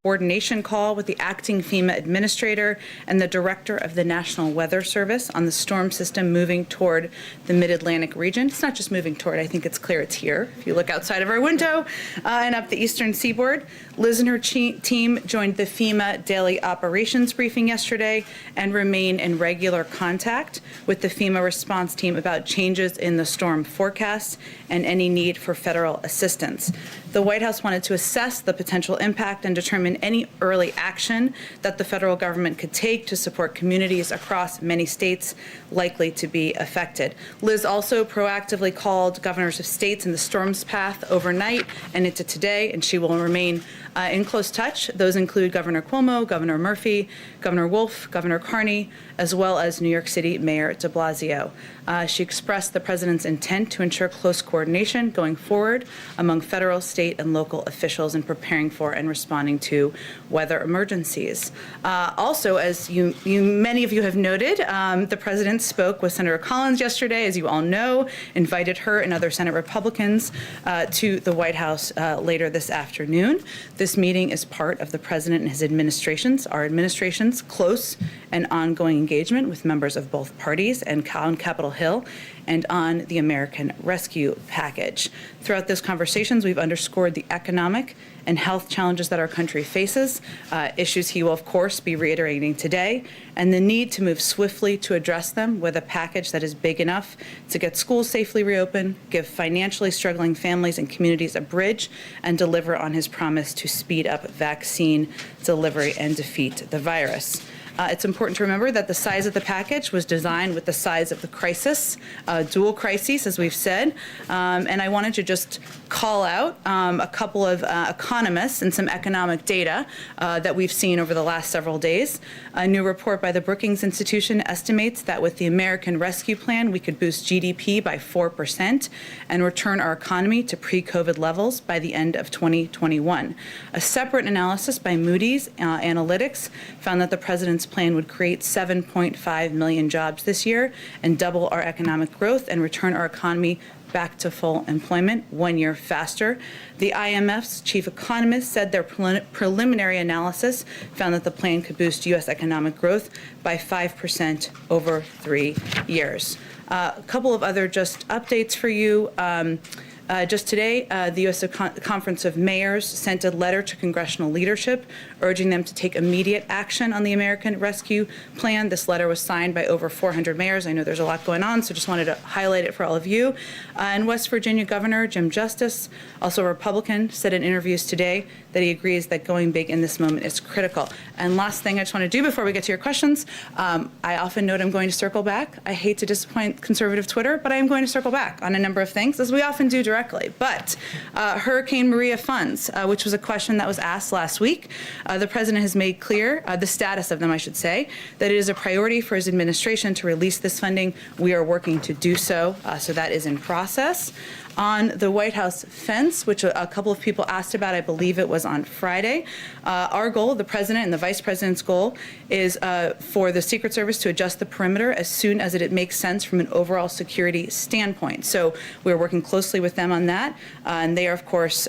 coordination call with the acting FEMA administrator and the director of the National Weather Service on the storm system moving toward the Mid-Atlantic region. It's not just moving toward, I think it's clear it's here. If you look outside of our window and up the eastern seaboard, Liz and her team joined the FEMA daily operations briefing yesterday and remain in regular contact with the FEMA response team about changes in the storm forecast and any need for federal assistance. The White House wanted to assess the potential impact and determine any early action that the federal government could take to support communities across many states likely to be affected. Liz also proactively called governors of states in the storm's path overnight and into today, and she will remain in close touch. Those include Governor Cuomo, Governor Murphy, Governor Wolf, Governor Carney, as well as New York City Mayor de Blasio. She expressed the president's intent to ensure close coordination going forward among federal, state, and local officials in preparing for and responding to weather emergencies. Also, as many of you have noted, the president spoke with Senator Collins yesterday, as you all know, invited her and other Senate Republicans to the White House later this afternoon. This meeting is part of the president and his our administration's close and ongoing engagement with members of both parties and on Capitol Hill and on the American Rescue Package. Throughout those conversations, we've underscored the economic and health challenges that our country faces, issues he will, of course, be reiterating today, and the need to move swiftly to address them with a package that is big enough to get schools safely reopened, give financially struggling families and communities a bridge, and deliver on his promise to speed up vaccine delivery and defeat the virus. It's important to remember that the size of the package was designed with the size of the crisis, dual crises, as we've said. And I wanted to just call out a couple of economists and some economic data that we've seen over the last several days. A new report by the Brookings Institution estimates that with the American Rescue Plan, we could boost GDP by 4% and return our economy to pre-COVID levels by the end of 2021. A separate analysis by Moody's Analytics found that the president's plan would create 7.5 million jobs this year and double our economic growth and return our economy back to full employment 1 year faster. The IMF's chief economist said their preliminary analysis found that the plan could boost U.S. economic growth by 5% over 3 years. A couple of other just updates for you. Just today, the U.S. Conference of Mayors sent a letter to congressional leadership urging them to take immediate action on the American Rescue Plan. This letter was signed by over 400 mayors. I know there's a lot going on, so just wanted to highlight it for all of you. And West Virginia Governor Jim Justice, also a Republican, said in interviews today that he agrees that going big in this moment is critical. And last thing I just want to do before we get to your questions, I often note I'm going to circle back. I hate to disappoint conservative Twitter, but I am going to circle back on a number of things, as we often do directly. But Hurricane Maria funds, which was a question that was asked last week, the president has made clear, the status of them, I should say, that it is a priority for his administration to release this funding. We are working to do so, so that is in process. On the White House fence, which a couple of people asked about, I believe it was on Friday, our goal, the president and the vice president's goal, is for the Secret Service to adjust the perimeter as soon as it makes sense from an overall security standpoint. So we're working closely with them on that, and they are, of course,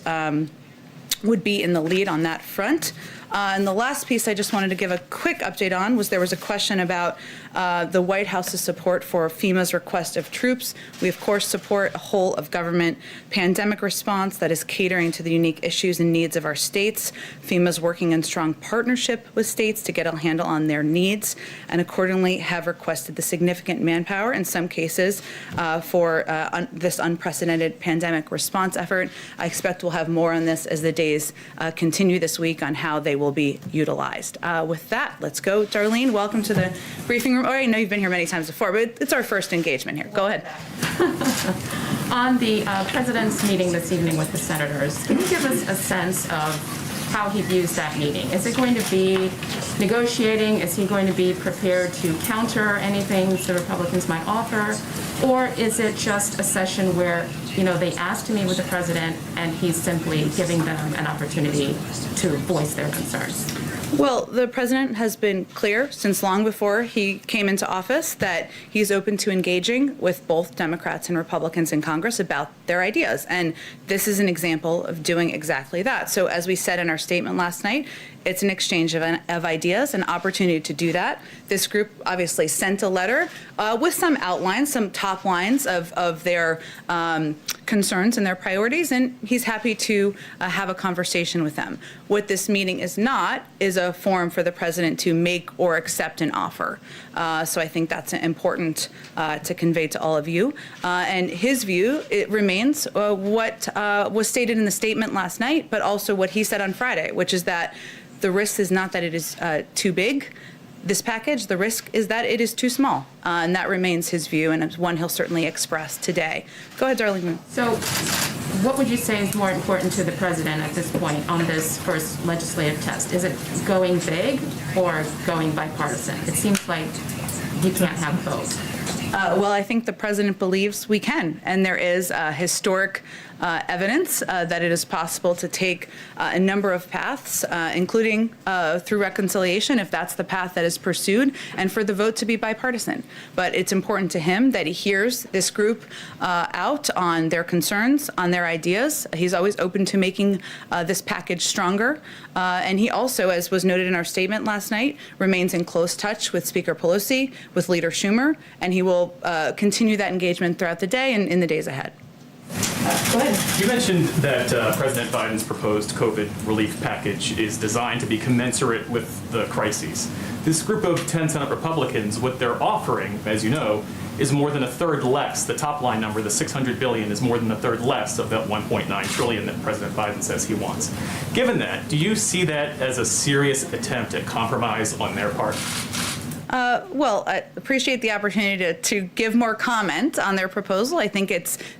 would be in the lead on that front. And the last piece I just wanted to give a quick update on was there was a question about the White House's support for FEMA's request of troops. We, of course, support a whole of government pandemic response that is catering to the unique issues and needs of our states. FEMA's working in strong partnership with states to get a handle on their needs and accordingly have requested the significant manpower in some cases for this unprecedented pandemic response effort. I expect we'll have more on this as the days continue this week on how they will be utilized. With that, let's go. Darlene, welcome to the briefing room. Oh, I know you've been here many times before, but it's our first engagement here. Go ahead. On the president's meeting this evening with the senators, can you give us a sense of how he views that meeting? Is it going to be negotiating? Is he going to be prepared to counter anything the Republicans might offer? Or is it just a session where, they ask to meet with the president and he's simply giving them an opportunity to voice their concerns? Well, the president has been clear since long before he came into office that he's open to engaging with both Democrats and Republicans in Congress about their ideas. And this is an example of doing exactly that. So as we said in our statement last night, it's an exchange of ideas, an opportunity to do that. This group obviously sent a letter with some outlines, some top lines of their concerns and their priorities, and he's happy to have a conversation with them. What this meeting is not is a forum for the president to make or accept an offer. So I think that's important to convey to all of you. And his view, it remains what was stated in the statement last night, but also what he said on Friday, which is that the risk is not that it is too big, this package, the risk is that it is too small. And that remains his view, and it's one he'll certainly express today. Go ahead, Darlene. So what would you say is more important to the president at this point on this first legislative test? Is it going big or going bipartisan? It seems like you can't have both. Well, I think the president believes we can, and there is historic evidence that it is possible to take a number of paths, including through reconciliation, if that's the path that is pursued, and for the vote to be bipartisan. But it's important to him that he hears this group out on their concerns, on their ideas. He's always open to making this package stronger. And he also, as was noted in our statement last night, remains in close touch with Speaker Pelosi, with Leader Schumer, and he will continue that engagement throughout the day and in the days ahead. Go ahead. You mentioned that President Biden's proposed COVID relief package is designed to be commensurate with the crises. This group of 10 Senate Republicans, what they're offering, as you know, is more than a third less. The top line number, the $600 billion, is more than a third less of that $1.9 trillion that President Biden says he wants. Given that, do you see that as a serious attempt at compromise on their part? Well, I appreciate the opportunity to give more comment on their proposal. I think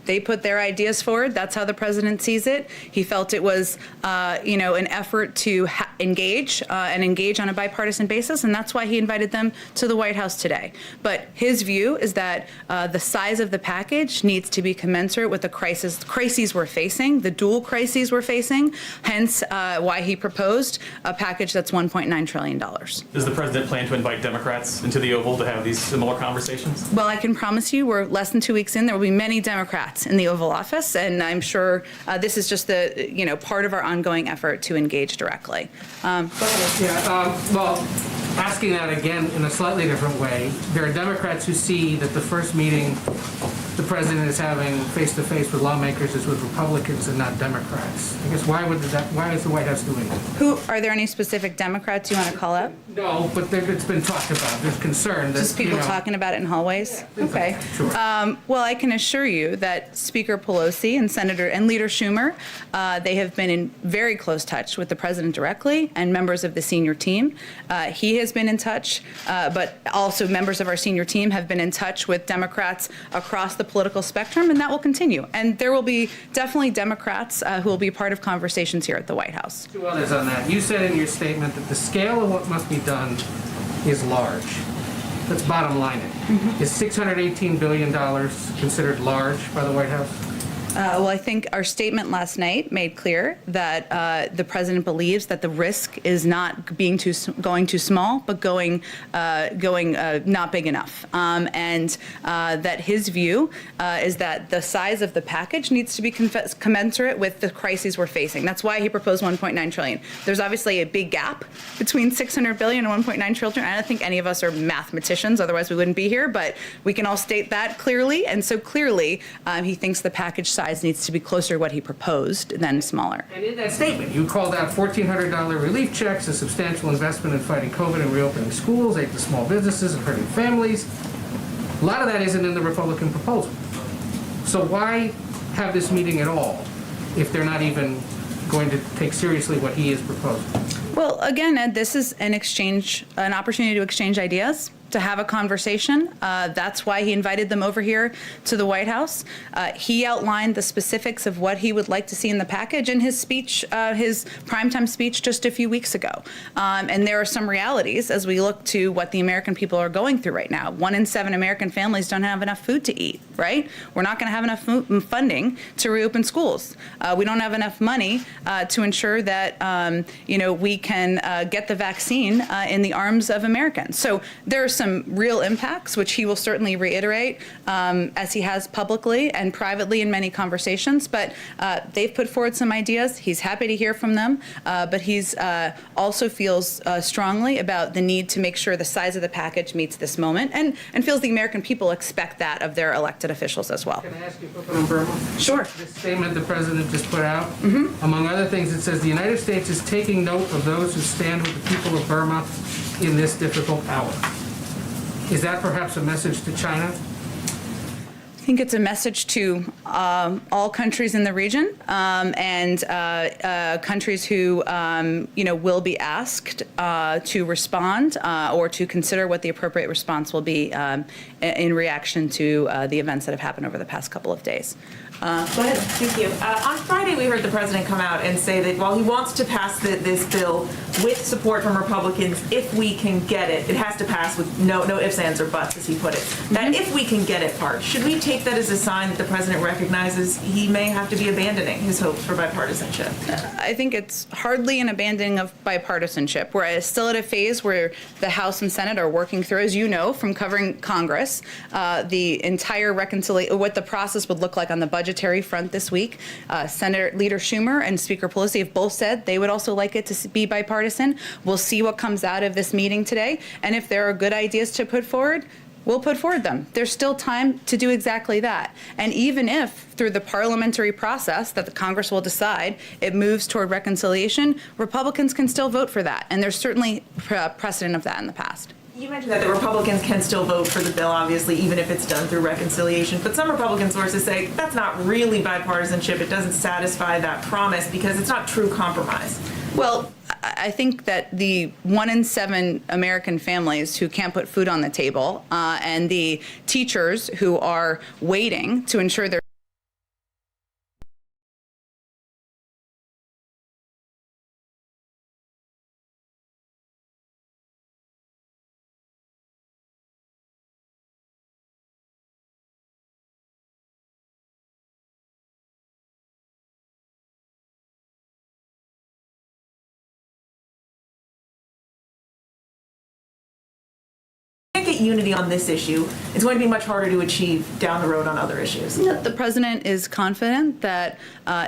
they put their ideas forward. That's how the president sees it. He felt it was, an effort to engage on a bipartisan basis, and that's why he invited them to the White House today. But his view is that the size of the package needs to be commensurate with the crises we're facing, the dual crises we're facing, hence why he proposed a package that's $1.9 trillion. Does the president plan to invite Democrats into the Oval to have these similar conversations? Well, I can promise you we're less than 2 weeks in. There will be many Democrats in the Oval Office, and I'm sure this is just part of our ongoing effort to engage directly. Well, asking that again in a slightly different way, there are Democrats who see that the first meeting the president is having face-to-face with lawmakers is with Republicans and not Democrats. I guess why is the White House doing that? Are there any specific Democrats you want to call out? No, but it's been talked about. There's concern that, Just people talking about it in hallways? Okay. Sure. Well, I can assure you that Speaker Pelosi and Leader Schumer, they have been in very close touch with the president directly and members of the senior team. He has been in touch, but also members of our senior team have been in touch with Democrats across the political spectrum, and that will continue. And there will be definitely Democrats who will be part of conversations here at the White House. Two others on that. You said in your statement that the scale of what must be done is large. Let's bottom line it. Mm-hmm. Is $618 billion considered large by the White House? Well, I think our statement last night made clear that the president believes that the risk is not going too small, but going not big enough, and that his view is that the size of the package needs to be commensurate with the crises we're facing. That's why he proposed $1.9 trillion. There's obviously a big gap between $600 billion and $1.9 trillion. I don't think any of us are mathematicians, otherwise we wouldn't be here, but we can all state that clearly, and so clearly he thinks the package size needs to be closer to what he proposed than smaller. And in that statement, you called out $1,400 relief checks, a substantial investment in fighting COVID and reopening schools, aid to small businesses and hurting families. A lot of that isn't in the Republican proposal. So why have this meeting at all if they're not even going to take seriously what he is proposing? Well, again, Ed, this is an opportunity to exchange ideas, to have a conversation. That's why he invited them over here to the White House. He outlined the specifics of what he would like to see in the package in his speech, his primetime speech just a few weeks ago. And there are some realities as we look to what the American people are going through right now. 1 in 7 American families don't have enough food to eat, right? We're not going to have enough funding to reopen schools. We don't have enough money to ensure that, we can get the vaccine in the arms of Americans. So there are some real impacts, which he will certainly reiterate as he has publicly and privately in many conversations. But they've put forward some ideas. He's happy to hear from them. But he's also feels strongly about the need to make sure the size of the package meets this moment and feels the American people expect that of their elected officials as well. Can I ask you a question on Burma? Sure. This statement the president just put out, among other things, it says the United States is taking note of those who stand with the people of Burma in this difficult hour. Is that perhaps a message to China? I think it's a message to all countries in the region and countries who, will be asked to respond or to consider what the appropriate response will be in reaction to the events that have happened over the past couple of days. Go ahead. Thank you. On Friday, we heard the president come out and say that while he wants to pass this bill with support from Republicans, if we can get it, it has to pass with no ifs, ands, or buts, as he put it. That if we can get it part, should we take that as a sign that the president recognizes he may have to be abandoning his hopes for bipartisanship? I think it's hardly an abandoning of bipartisanship. We're still at a phase where the House and Senate are working through, as you know, from covering Congress, the entire reconciliation, what the process would look like on the budgetary front this week. Senator Leader Schumer and Speaker Pelosi have both said they would also like it to be bipartisan. We'll see what comes out of this meeting today, and if there are good ideas to put forward, we'll put forward them. There's still time to do exactly that. And even if through the parliamentary process that the Congress will decide it moves toward reconciliation, Republicans can still vote for that. And there's certainly precedent of that in the past. You mentioned that the Republicans can still vote for the bill, obviously, even if it's done through reconciliation. But some Republican sources say that's not really bipartisanship. It doesn't satisfy that promise because it's not true compromise. Well, I think that the 1 in 7 American families who can't put food on the table and the teachers who are waiting to ensure their Get unity on this issue, it's going to be much harder to achieve down the road on other issues. The president is confident that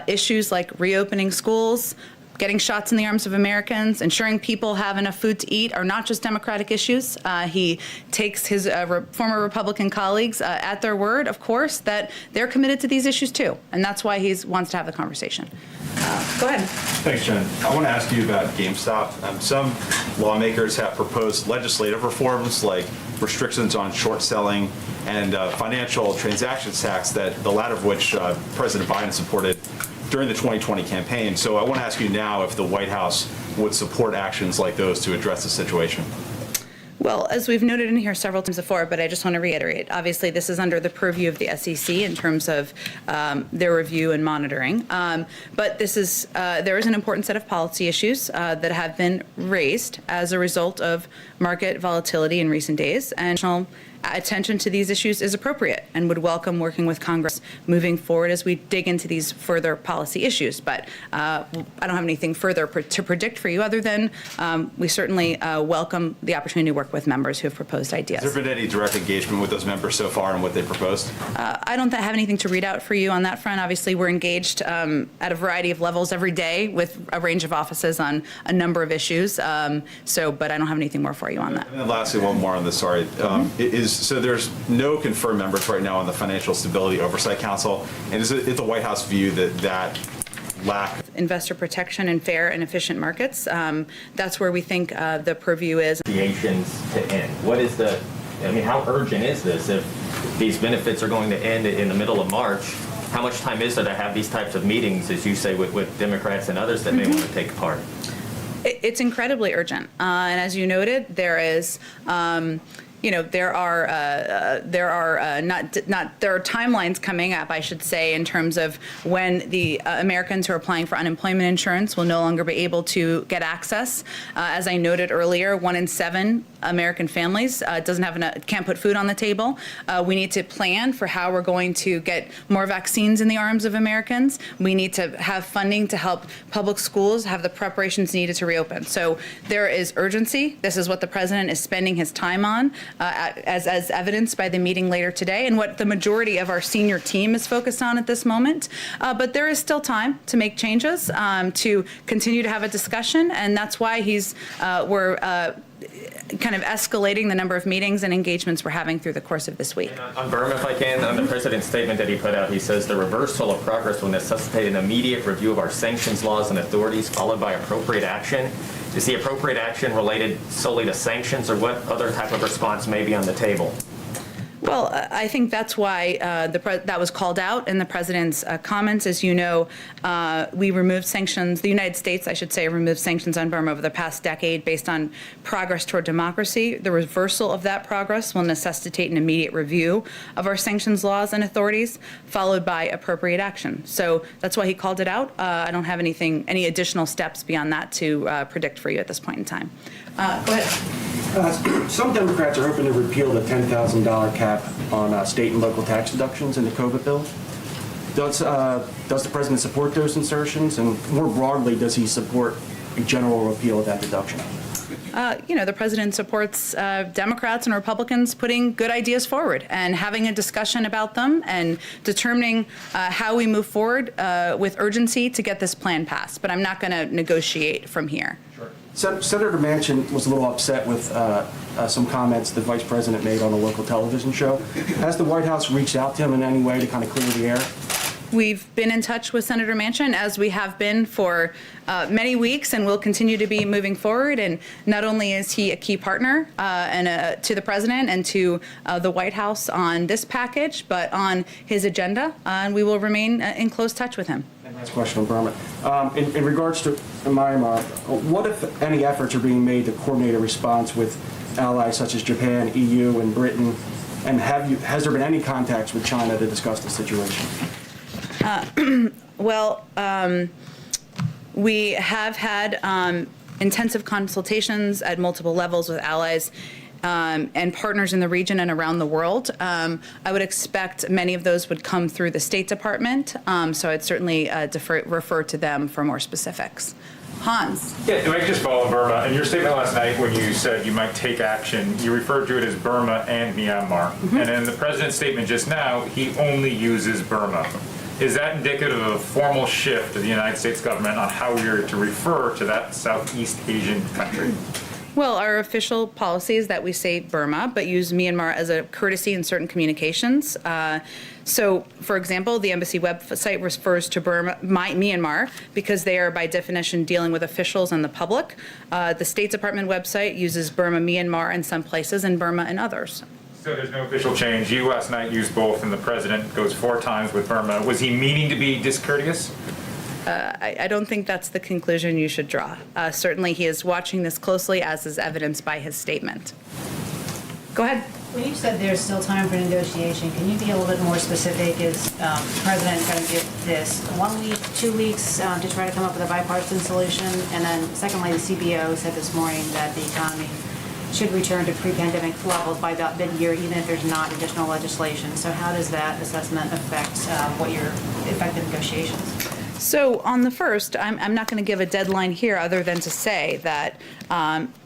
issues like reopening schools, getting shots in the arms of Americans, ensuring people have enough food to eat are not just Democratic issues. He takes his former Republican colleagues at their word, of course, that they're committed to these issues too. And that's why he wants to have the conversation. Go ahead. Thanks, Jen. I want to ask you about GameStop. Some lawmakers have proposed legislative reforms like restrictions on short selling and financial transactions tax, that the latter of which President Biden supported during the 2020 campaign. So I want to ask you now if the White House would support actions like those to address the situation. Well, as we've noted in here several times before, but I just want to reiterate, obviously this is under the purview of the SEC in terms of their review and monitoring. But this is there is an important set of policy issues that have been raised as a result of market volatility in recent days, and attention to these issues is appropriate and would welcome working with Congress moving forward as we dig into these further policy issues. But I don't have anything further to predict for you other than we certainly welcome the opportunity to work with members who have proposed ideas. Has there been any direct engagement with those members so far and what they proposed? I don't have anything to read out for you on that front. Obviously, we're engaged at a variety of levels every day with a range of offices on a number of issues. But I don't have anything more for you on that. And then lastly, one more on this, sorry. So there's no confirmed members right now on the Financial Stability Oversight Council. And is it the White House view that lack investor protection and fair and efficient markets, that's where we think the purview is. Negotiations to end. How urgent is this? If these benefits are going to end in the middle of March, how much time is there to have these types of meetings, as you say, with Democrats and others that may want to take part? It's incredibly urgent. And as you noted, there is there are timelines coming up, I should say, in terms of when the Americans who are applying for unemployment insurance will no longer be able to get access. As I noted earlier, 1 in 7 American families can't put food on the table. We need to plan for how we're going to get more vaccines in the arms of Americans. We need to have funding to help public schools have the preparations needed to reopen. So there is urgency. This is what the president is spending his time on, as evidenced by the meeting later today, and what the majority of our senior team is focused on at this moment. But there is still time to make changes, to continue to have a discussion, and that's why we're kind of escalating the number of meetings and engagements we're having through the course of this week. On Burma, if I can, on the president's statement that he put out, he says the reversal of progress will necessitate an immediate review of our sanctions laws and authorities, followed by appropriate action. Is the appropriate action related solely to sanctions, or what other type of response may be on the table? Well, I think that's why that was called out in the president's comments. As you know, we removed sanctions, the United States, I should say, removed sanctions on Burma over the past decade based on progress toward democracy. The reversal of that progress will necessitate an immediate review of our sanctions laws and authorities, followed by appropriate action. So that's why he called it out. I don't have any additional steps beyond that to predict for you at this point in time. Go ahead. Some Democrats are hoping to repeal the $10,000 cap on state and local tax deductions in the COVID bill. Does the president support those insertions? And more broadly, does he support a general repeal of that deduction? The president supports Democrats and Republicans putting good ideas forward and having a discussion about them and determining how we move forward with urgency to get this plan passed. But I'm not going to negotiate from here. Sure. Senator Manchin was a little upset with some comments the vice president made on a local television show. Has the White House reached out to him in any way to kind of clear the air? We've been in touch with Senator Manchin, as we have been for many weeks, and will continue to be moving forward. And not only is he a key partner to the president and to the White House on this package, but on his agenda, and we will remain in close touch with him. And last question on Burma. In regards to Myanmar, what, if any, efforts are being made to coordinate a response with allies such as Japan, EU, and Britain? And has there been any contacts with China to discuss the situation? We have had intensive consultations at multiple levels with allies and partners in the region and around the world. I would expect many of those would come through the State Department, so I'd certainly refer to them for more specifics. Hans. Yeah, if I could just follow Burma. In your statement last night when you said you might take action, you referred to it as Burma and Myanmar. Mm-hmm. And in the president's statement just now, he only uses Burma. Is that indicative of a formal shift of the United States government on how we are to refer to that Southeast Asian country? Well, our official policy is that we say Burma, but use Myanmar as a courtesy in certain communications. So, for example, the embassy website refers to Myanmar because they are, by definition, dealing with officials and the public. The State Department website uses Burma, Myanmar in some places, and Burma in others. So there's no official change. You last night used both, and the president goes 4 times with Burma. Was he meaning to be discourteous? I don't think that's the conclusion you should draw. Certainly, he is watching this closely, as is evidenced by his statement. Go ahead. When you said there's still time for negotiation, can you be a little bit more specific? Is the president going to give this 1 week, 2 weeks to try to come up with a bipartisan solution? And then secondly, the CBO said this morning that the economy should return to pre-pandemic levels by about mid-year, even if there's not additional legislation. So how does that assessment affect what your effective negotiations? So on the first, I'm not going to give a deadline here other than to say that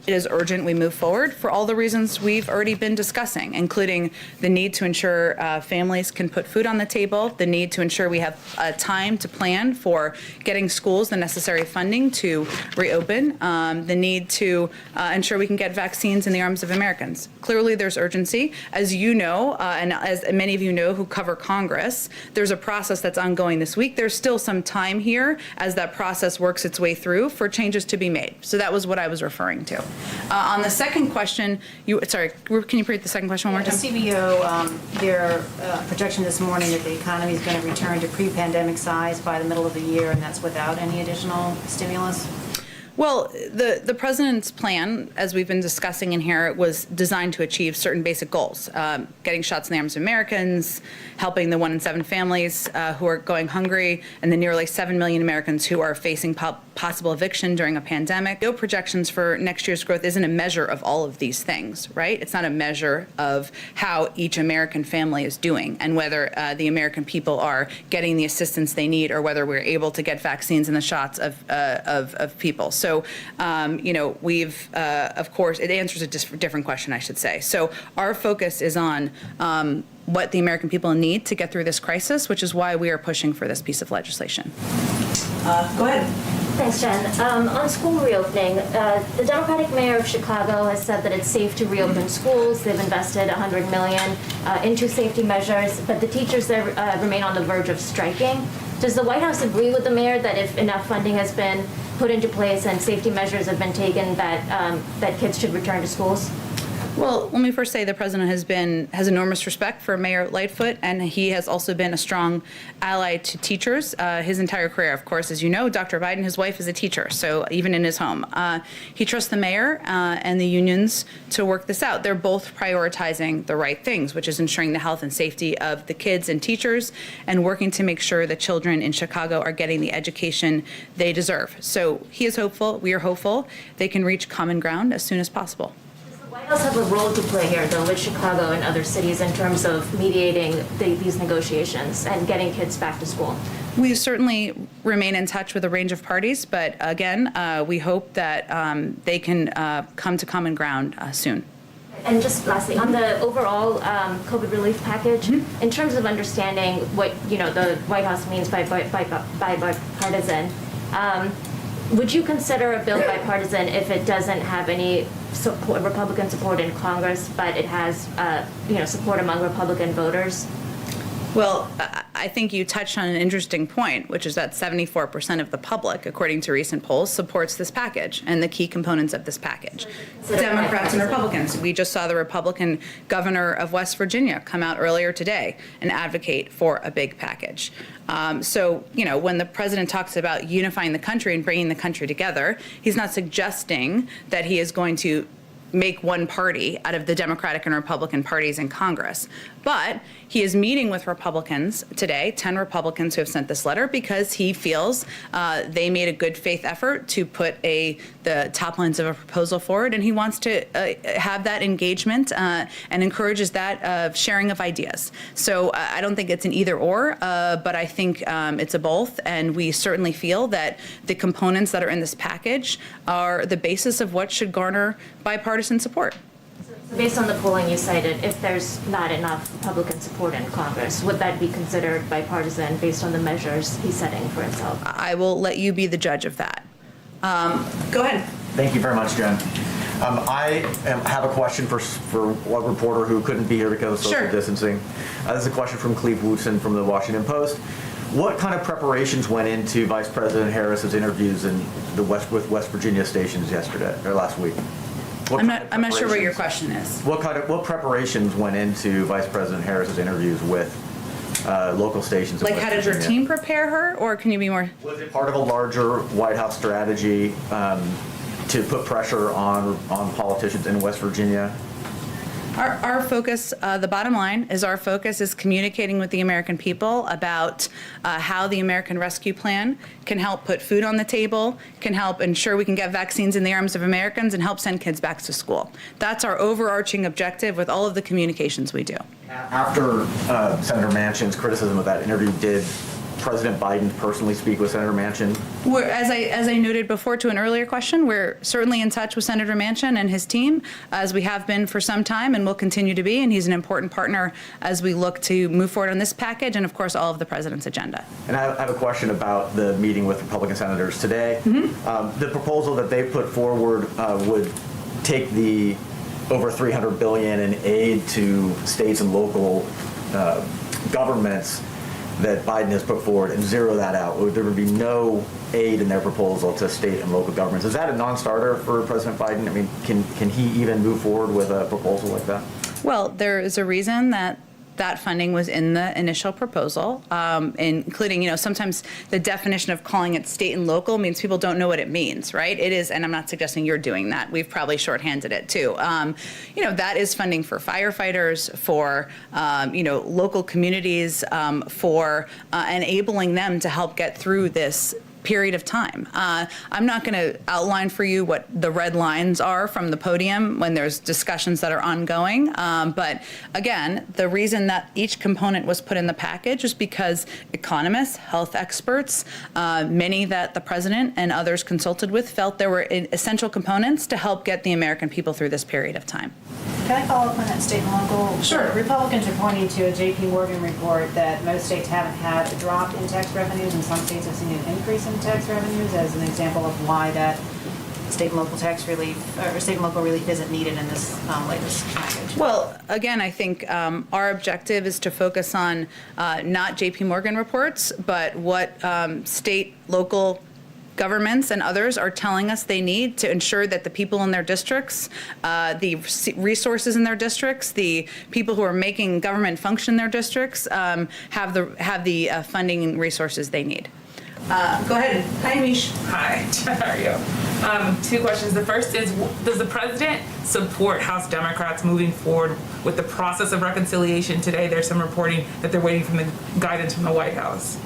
it is urgent we move forward for all the reasons we've already been discussing, including the need to ensure families can put food on the table, the need to ensure we have time to plan for getting schools the necessary funding to reopen, the need to ensure we can get vaccines in the arms of Americans. Clearly, there's urgency. As you know, and as many of you know who cover Congress, there's a process that's ongoing this week. There's still some time here as that process works its way through for changes to be made. So that was what I was referring to. On the second question, can you repeat the second question one more time? The CBO, their projection this morning that the economy is going to return to pre-pandemic size by the middle of the year, and that's without any additional stimulus? Well, the president's plan, as we've been discussing in here, was designed to achieve certain basic goals: getting shots in the arms of Americans, helping the 1 in 7 families who are going hungry, and the nearly 7 million Americans who are facing possible eviction during a pandemic. No projections for next year's growth isn't a measure of all of these things, right? It's not a measure of how each American family is doing and whether the American people are getting the assistance they need or whether we're able to get vaccines and the shots of people. So, we've, of course, it answers a different question, I should say. So our focus is on what the American people need to get through this crisis, which is why we are pushing for this piece of legislation. Go ahead. Thanks, Jen. On school reopening, the Democratic mayor of Chicago has said that it's safe to reopen schools. They've invested $100 million into safety measures, but the teachers there remain on the verge of striking. Does the White House agree with the mayor that if enough funding has been put into place and safety measures have been taken, that kids should return to schools? Well, let me first say the president has enormous respect for Mayor Lightfoot, and he has also been a strong ally to teachers his entire career. Of course, as you know, Dr. Biden, his wife, is a teacher, so even in his home. He trusts the mayor and the unions to work this out. They're both prioritizing the right things, which is ensuring the health and safety of the kids and teachers and working to make sure that children in Chicago are getting the education they deserve. So he is hopeful, we are hopeful, they can reach common ground as soon as possible. White House have a role to play here, though, with Chicago and other cities in terms of mediating these negotiations and getting kids back to school? We certainly remain in touch with a range of parties, but again, we hope that they can come to common ground soon. And just lastly, on the overall COVID relief package, in terms of understanding what the White House means by bipartisan, would you consider a bill bipartisan if it doesn't have any support, Republican support in Congress, but it has support among Republican voters? Well, I think you touched on an interesting point, which is that 74% of the public, according to recent polls, supports this package and the key components of this package. Democrats and Republicans. We just saw the Republican governor of West Virginia come out earlier today and advocate for a big package. So, when the president talks about unifying the country and bringing the country together, he's not suggesting that he is going to make one party out of the Democratic and Republican parties in Congress. But he is meeting with Republicans today, 10 Republicans who have sent this letter, because he feels they made a good faith effort to put the top lines of a proposal forward, and he wants to have that engagement and encourages that sharing of ideas. So I don't think it's an either or, but I think it's a both, and we certainly feel that the components that are in this package are the basis of what should garner bipartisan support. So based on the polling you cited, if there's not enough Republican support in Congress, would that be considered bipartisan based on the measures he's setting for himself? I will let you be the judge of that. Go ahead. Thank you very much, Jen. I have a question for one reporter who couldn't be here because of social distancing. This is a question from Cleve Wootson from the Washington Post. What kind of preparations went into Vice President Harris's interviews with West Virginia stations last week? I'm not sure what your question is. What preparations went into Vice President Harris's interviews with local stations? Like, how did your team prepare her, or can you be more? Was it part of a larger White House strategy to put pressure on politicians in West Virginia? Our focus, the bottom line is our focus is communicating with the American people about how the American Rescue Plan can help put food on the table, can help ensure we can get vaccines in the arms of Americans, and help send kids back to school. That's our overarching objective with all of the communications we do. After Senator Manchin's criticism of that interview, did President Biden personally speak with Senator Manchin? As I noted before to an earlier question, we're certainly in touch with Senator Manchin and his team, as we have been for some time and will continue to be, and he's an important partner as we look to move forward on this package and, of course, all of the president's agenda. And I have a question about the meeting with Republican senators today. The proposal that they put forward would take the over $300 billion in aid to states and local governments that Biden has put forward and zero that out. There would be no aid in their proposal to state and local governments. Is that a non-starter for President Biden? I mean, can he even move forward with a proposal like that? Well, there is a reason that that funding was in the initial proposal, including, sometimes the definition of calling it state and local means people don't know what it means, right? It is, and I'm not suggesting you're doing that. We've probably shorthanded it too. That is funding for firefighters, for, local communities, for enabling them to help get through this period of time. I'm not going to outline for you what the red lines are from the podium when there's discussions that are ongoing. But again, the reason that each component was put in the package was because economists, health experts, many that the president and others consulted with felt there were essential components to help get the American people through this period of time. Can I follow up on that state and local? Sure. Republicans are pointing to a J.P. Morgan report that most states haven't had a drop in tax revenues, and some states have seen an increase in tax revenues as an example of why that state and local tax relief or state and local relief isn't needed in this latest package. Well, again, I think our objective is to focus on not J.P. Morgan reports, but what state, local governments and others are telling us they need to ensure that the people in their districts, the resources in their districts, the people who are making government function in their districts have the funding and resources they need. Go ahead. Hi, Mish. Hi, how are you? 2 questions. The first is, does the president support House Democrats moving forward with the process of reconciliation today? There's some reporting that they're waiting for the guidance from the White House.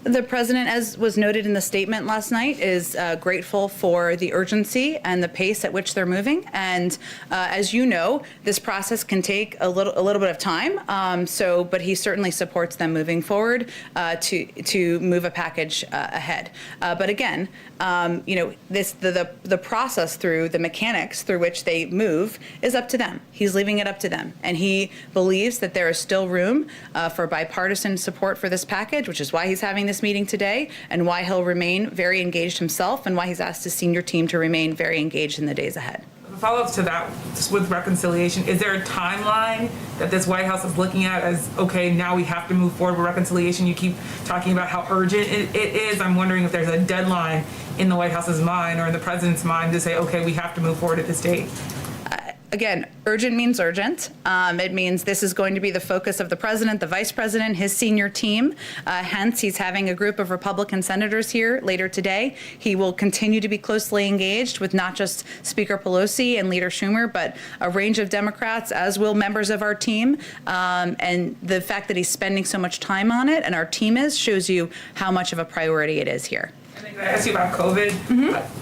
The president, as was noted in the statement last night, is grateful for the urgency and the pace at which they're moving. And as you know, this process can take a little bit of time. But he certainly supports them moving forward to move a package ahead. But again, the process through the mechanics through which they move is up to them. He's leaving it up to them, and he believes that there is still room for bipartisan support for this package, which is why he's having this meeting today, and why he'll remain very engaged himself, and why he's asked his senior team to remain very engaged in the days ahead. Follow-ups to that, just with reconciliation, is there a timeline that this White House is looking at as, okay, now we have to move forward with reconciliation? You keep talking about how urgent it is. I'm wondering if there's a deadline in the White House's mind or in the president's mind to say, okay, we have to move forward at this date. Again, urgent means urgent. It means this is going to be the focus of the president, the vice president, his senior team. Hence, he's having a group of Republican senators here later today. He will continue to be closely engaged with not just Speaker Pelosi and Leader Schumer, but a range of Democrats, as will members of our team. And the fact that he's spending so much time on it, and our team is, shows you how much of a priority it is here. I asked you about COVID.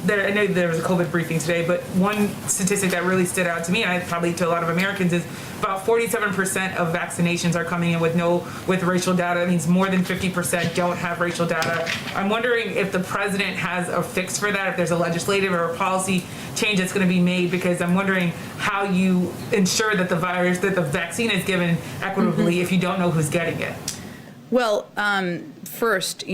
I know there was a COVID briefing today, but one statistic that really stood out to me, and probably to a lot of Americans, is about 47% of vaccinations are coming in with racial data. That means more than 50% don't have racial data. I'm wondering if the president has a fix for that, if there's a legislative or a policy change that's going to be made, because I'm wondering how you ensure that the vaccine is given equitably if you don't know who's getting it. Well, first,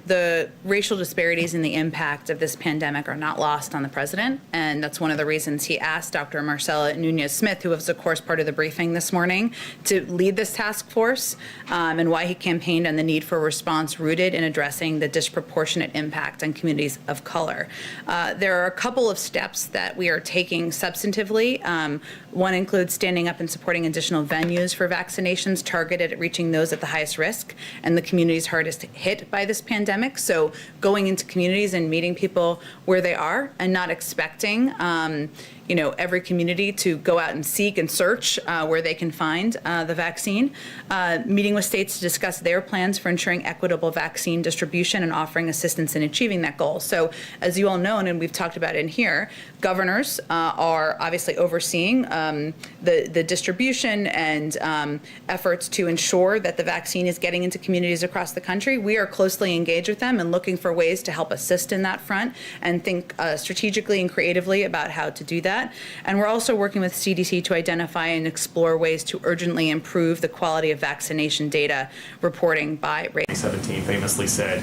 the racial disparities and the impact of this pandemic are not lost on the president, and that's one of the reasons he asked Dr. Marcela Nunez-Smith, who was, of course, part of the briefing this morning, to lead this task force, and why he campaigned on the need for a response rooted in addressing the disproportionate impact on communities of color. There are a couple of steps that we are taking substantively. One includes standing up and supporting additional venues for vaccinations targeted at reaching those at the highest risk and the communities hardest hit by this pandemic. So going into communities and meeting people where they are, and not expecting every community to go out and seek and search where they can find the vaccine. Meeting with states to discuss their plans for ensuring equitable vaccine distribution and offering assistance in achieving that goal. So as you all know, and we've talked about in here, governors are obviously overseeing the distribution and efforts to ensure that the vaccine is getting into communities across the country. We are closely engaged with them and looking for ways to help assist in that front and think strategically and creatively about how to do that. And we're also working with CDC to identify and explore ways to urgently improve the quality of vaccination data reporting by race. 2017 famously said,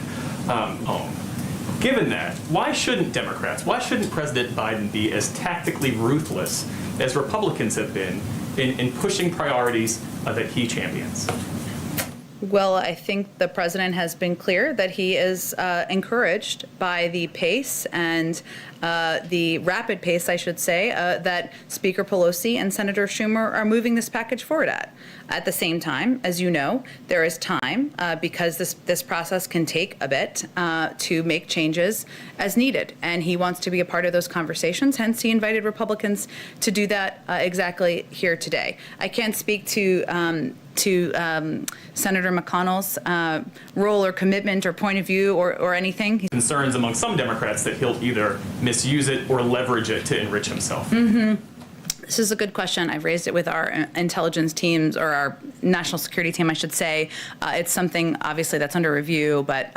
Given that, why shouldn't President Biden be as tactically ruthless as Republicans have been in pushing priorities that he champions? Well, I think the president has been clear that he is encouraged by the pace and the rapid pace, I should say, that Speaker Pelosi and Senator Schumer are moving this package forward at. At the same time, as you know, there is time because this process can take a bit to make changes as needed. And he wants to be a part of those conversations. Hence, he invited Republicans to do that exactly here today. I can't speak to Senator McConnell's role or commitment or point of view or anything. Concerns among some Democrats that he'll either misuse it or leverage it to enrich himself. This is a good question. I've raised it with our intelligence teams, or our national security team, I should say. It's something, obviously, that's under review, but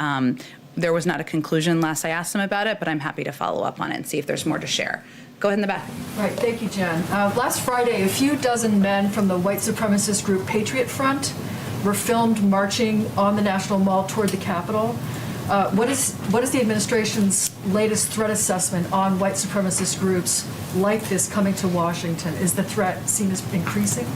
there was not a conclusion last I asked them about it, but I'm happy to follow up on it and see if there's more to share. Go ahead in the back. Right, thank you, Jen. Last Friday, a few dozen men from the white supremacist group Patriot Front were filmed marching on the National Mall toward the Capitol. What is the administration's latest threat assessment on white supremacist groups like this coming to Washington? Is the threat seen as increasing?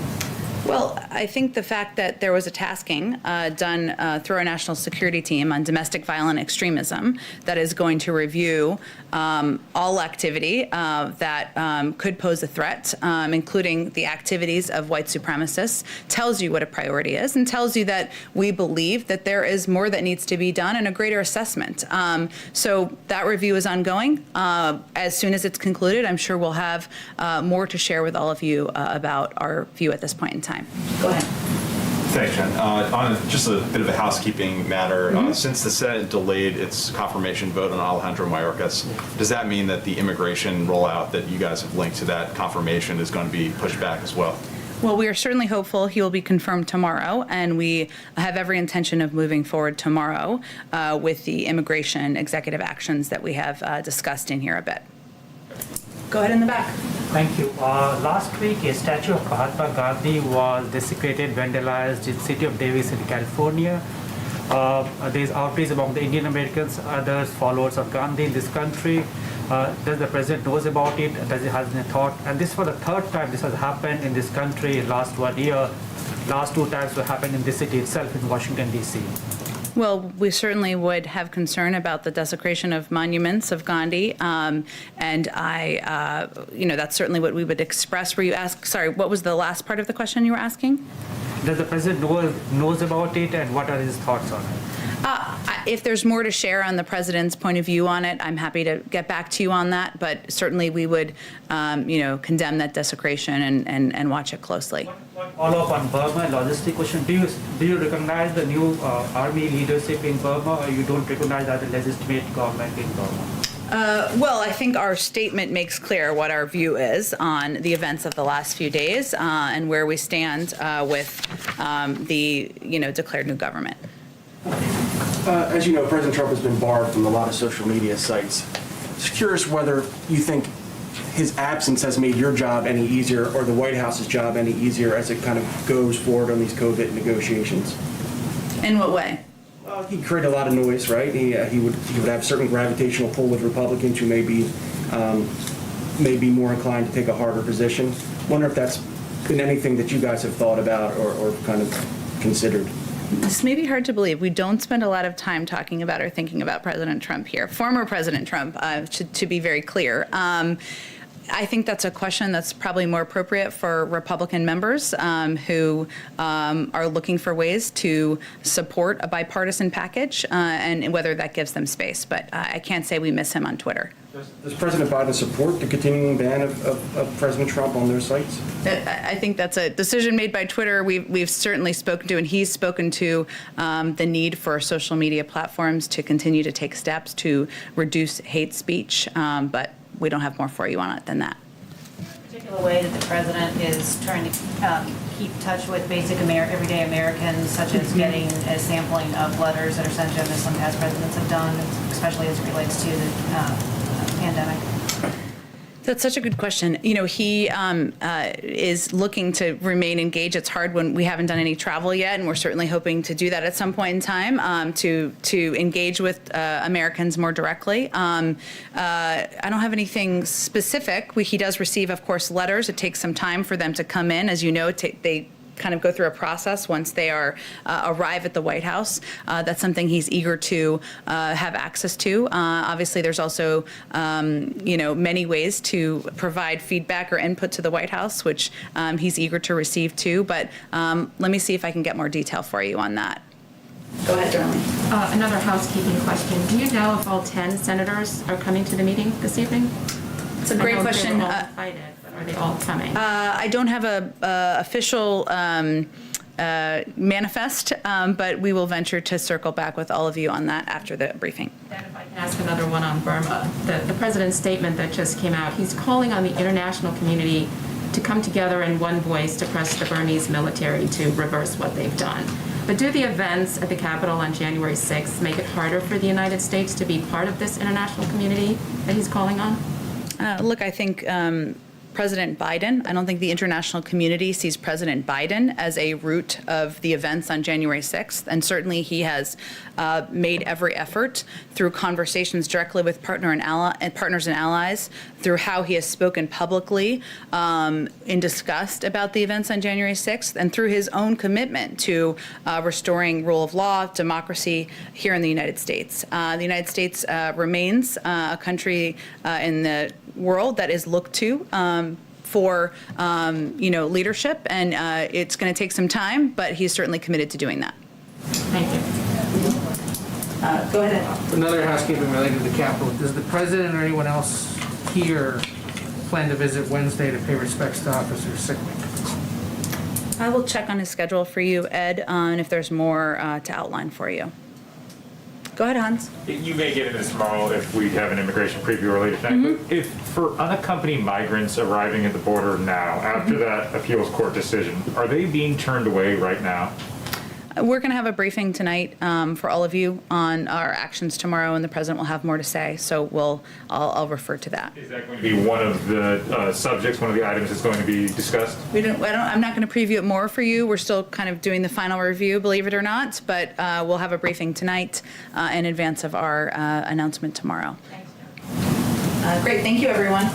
Well, I think the fact that there was a tasking done through our national security team on domestic violent extremism that is going to review all activity that could pose a threat, including the activities of white supremacists, tells you what a priority is and tells you that we believe that there is more that needs to be done and a greater assessment. So that review is ongoing. As soon as it's concluded, I'm sure we'll have more to share with all of you about our view at this point in time. Go ahead. Thanks, Jen. On just a bit of a housekeeping matter, since the Senate delayed its confirmation vote on Alejandro Mayorkas, does that mean that the immigration rollout that you guys have linked to that confirmation is going to be pushed back as well? Well, we are certainly hopeful he will be confirmed tomorrow, and we have every intention of moving forward tomorrow with the immigration executive actions that we have discussed in here a bit. Go ahead in the back. Thank you. Last week, a statue of Mahatma Gandhi was desecrated, vandalized in the city of Davis in California. There is outrage among the Indian Americans, others followers of Gandhi in this country. Does the president knows about it? Does he have any thought? And this for the third time this has happened in this country in last 1 year. Last 2 times what happened in this city itself in Washington, D.C. Well, we certainly would have concern about the desecration of monuments of Gandhi, and that's certainly what we would express. Were you sorry, what was the last part of the question you were asking? Does the president knows about it, and what are his thoughts on it? If there's more to share on the president's point of view on it, I'm happy to get back to you on that. But certainly we would, condemn that desecration and watch it closely. One follow-up on Burma, logistic question. Do you recognize the new army leadership in Burma, or you don't recognize that the legitimate government in Burma? Well, I think our statement makes clear what our view is on the events of the last few days and where we stand with the declared new government. As you know, President Trump has been barred from a lot of social media sites. Just curious whether you think his absence has made your job any easier or the White House's job any easier as it kind of goes forward on these COVID negotiations. In what way? He'd create a lot of noise, right? He would have a certain gravitational pull with Republicans who may be more inclined to take a harder position. Wonder if that's been anything that you guys have thought about or kind of considered. This may be hard to believe. We don't spend a lot of time talking about or thinking about President Trump here. Former President Trump, to be very clear. I think that's a question that's probably more appropriate for Republican members who are looking for ways to support a bipartisan package and whether that gives them space. But I can't say we miss him on Twitter. Does President Biden support the continuing ban of President Trump on their sites? I think that's a decision made by Twitter. We've certainly spoken to, and he's spoken to, the need for social media platforms to continue to take steps to reduce hate speech, but we don't have more for you on it than that. Particular way that the president is trying to keep touch with basic everyday Americans, such as getting a sampling of letters that are sent to him, as some past presidents have done, especially as it relates to the pandemic? That's such a good question. He is looking to remain engaged. It's hard when we haven't done any travel yet, and we're certainly hoping to do that at some point in time to engage with Americans more directly. I don't have anything specific. He does receive, of course, letters. It takes some time for them to come in. As you know, they kind of go through a process once they are arrive at the White House. That's something he's eager to have access to. Obviously, there's also many ways to provide feedback or input to the White House, which he's eager to receive too. But let me see if I can get more detail for you on that. Go ahead, Darlene. Another housekeeping question. Do you know if all 10 senators are coming to the meeting this evening? It's a great question. They're all invited, but are they all coming? I don't have a official manifest, but we will venture to circle back with all of you on that after the briefing. Then if I can ask another one on Burma. The president's statement that just came out, he's calling on the international community to come together in one voice to press the Burmese military to reverse what they've done. But do the events at the Capitol on January 6th make it harder for the United States to be part of this international community that he's calling on? Look, I think President Biden, I don't think the international community sees President Biden as a root of the events on January 6th. And certainly he has made every effort through conversations directly with partners and allies, through how he has spoken publicly in disgust about the events on January 6th, and through his own commitment to restoring rule of law, democracy here in the United States. The United States remains a country in the world that is looked to for leadership, and it's going to take some time, but he's certainly committed to doing that. Thank you. Go ahead. Another housekeeping related to the Capitol. Does the president or anyone else here plan to visit Wednesday to pay respects to officers' sick leave? I will check on his schedule for you, Ed, and if there's more to outline for you. Go ahead, Hans. You may get into this tomorrow if we have an immigration preview or later tonight, but if for unaccompanied migrants arriving at the border now, after that appeals court decision, are they being turned away right now? We're going to have a briefing tonight for all of you on our actions tomorrow, and the president will have more to say. So I'll refer to that. Is that going to be one of the subjects, one of the items that's going to be discussed? I'm not going to preview it more for you. We're still kind of doing the final review, believe it or not. But we'll have a briefing tonight in advance of our announcement tomorrow. Thanks, Joe. Great. Thank you, everyone.